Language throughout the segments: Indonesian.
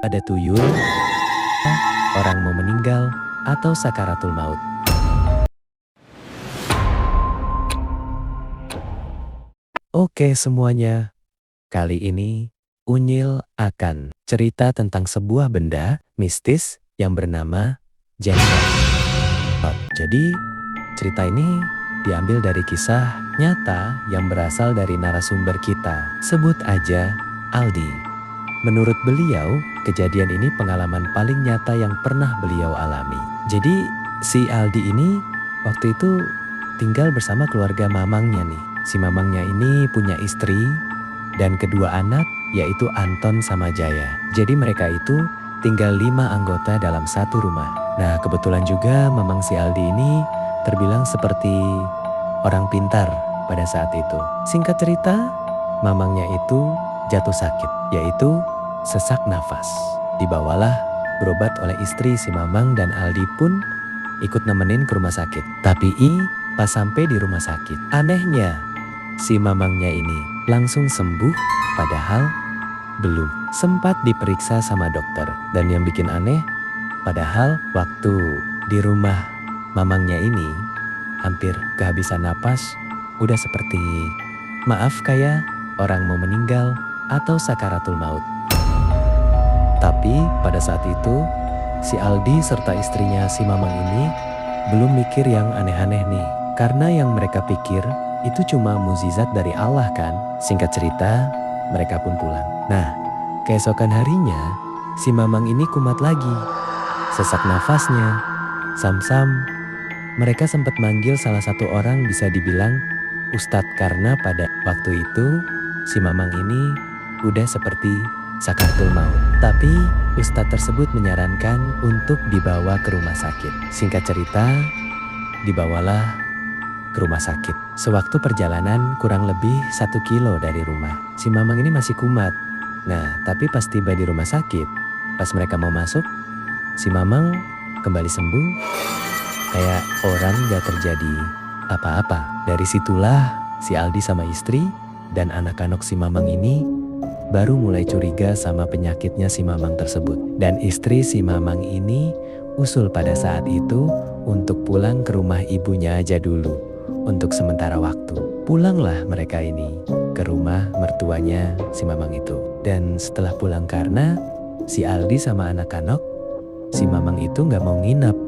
ada tuyul, orang mau meninggal, atau sakaratul maut. Oke semuanya, kali ini Unyil akan cerita tentang sebuah benda mistis yang bernama jenggot. Jadi cerita ini diambil dari kisah nyata yang berasal dari narasumber kita. Sebut aja Aldi. Menurut beliau, kejadian ini pengalaman paling nyata yang pernah beliau alami. Jadi si Aldi ini waktu itu tinggal bersama keluarga mamangnya nih. Si mamangnya ini punya istri dan kedua anak yaitu Anton sama Jaya. Jadi mereka itu tinggal 5 anggota dalam satu rumah. Nah kebetulan juga mamang si Aldi ini terbilang seperti orang pintar pada saat itu. Singkat cerita, mamangnya itu jatuh sakit, yaitu sesak nafas. Dibawalah berobat oleh istri si mamang dan Aldi pun ikut nemenin ke rumah sakit. Tapi pas sampai di rumah sakit, anehnya si mamangnya ini langsung sembuh padahal belum sempat diperiksa sama dokter. Dan yang bikin aneh, padahal waktu di rumah mamangnya ini hampir kehabisan napas, udah seperti maaf kayak orang mau meninggal atau sakaratul maut. Tapi pada saat itu si Aldi serta istrinya si mamang ini belum mikir yang aneh-aneh nih. Karena yang mereka pikir itu cuma mukjizat dari Allah kan. Singkat cerita, mereka pun pulang. Nah, keesokan harinya si mamang ini kumat lagi. Sesak nafasnya, sam-sam. Mereka sempat manggil salah satu orang bisa dibilang ustadz karena pada waktu itu si mamang ini udah seperti sakaratul maut. Tapi ustadz tersebut menyarankan untuk dibawa ke rumah sakit. Singkat cerita, dibawalah ke rumah sakit. Sewaktu perjalanan kurang lebih 1 kilo dari rumah. Si mamang ini masih kumat. Nah, tapi pas tiba di rumah sakit, pas mereka mau masuk, si mamang kembali sembuh. Kayak orang gak terjadi apa-apa. Dari situlah si Aldi sama istri dan anak-anak si mamang ini baru mulai curiga sama penyakitnya si mamang tersebut. Dan istri si mamang ini usul pada saat itu untuk pulang ke rumah ibunya aja dulu. Untuk sementara waktu. Pulanglah mereka ini ke rumah mertuanya si mamang itu. Dan setelah pulang karena si Aldi sama anak-anak, si mamang itu gak mau nginep.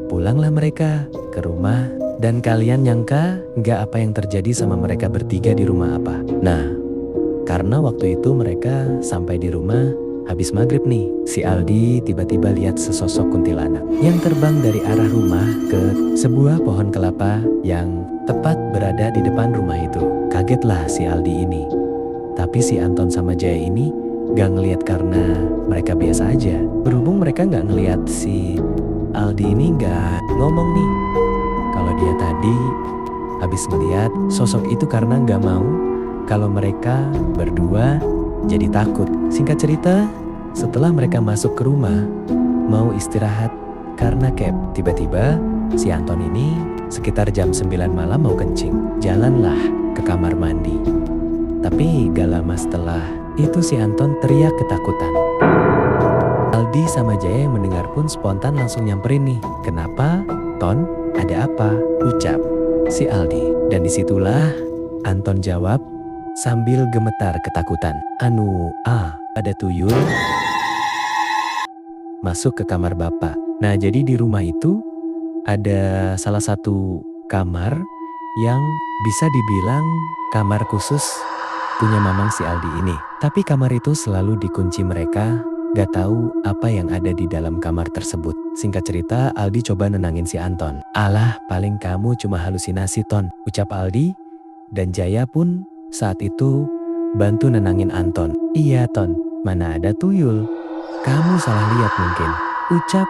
Pulanglah mereka ke rumah dan kalian nyangka gak apa yang terjadi sama mereka bertiga di rumah apa? Nah, karena waktu itu mereka sampai di rumah habis maghrib nih, si Aldi tiba-tiba lihat sesosok kuntilanak yang terbang dari arah rumah ke sebuah pohon kelapa yang tepat berada di depan rumah itu. Kagetlah si Aldi ini. Tapi si Anton sama Jaya ini gak ngelihat karena mereka biasa aja. Berhubung mereka gak ngelihat si Aldi ini gak ngomong nih. Kalau dia tadi habis ngelihat sosok itu karena gak mau kalau mereka berdua jadi takut. Singkat cerita, setelah mereka masuk ke rumah, mau istirahat karena tiba-tiba si Anton ini sekitar jam 9 malam mau kencing. Jalanlah ke kamar mandi. Tapi gak lama setelah itu si Anton teriak ketakutan. Aldi sama Jaya yang mendengar pun spontan langsung nyamperin nih. Kenapa? Ton, ada apa? Ucap si Aldi. Dan disitulah Anton jawab sambil gemetar ketakutan. Ada tuyul masuk ke kamar bapak. Nah jadi di rumah itu ada salah satu kamar yang bisa dibilang kamar khusus punya mamang si Aldi ini. Tapi kamar itu selalu dikunci mereka, gak tahu apa yang ada di dalam kamar tersebut. Singkat cerita, Aldi coba nenangin si Anton. Alah paling kamu cuma halusinasi Ton, ucap Aldi. Dan Jaya pun saat itu bantu nenangin Anton. Iya Ton, mana ada tuyul. Kamu salah lihat mungkin, ucap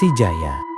si Jaya.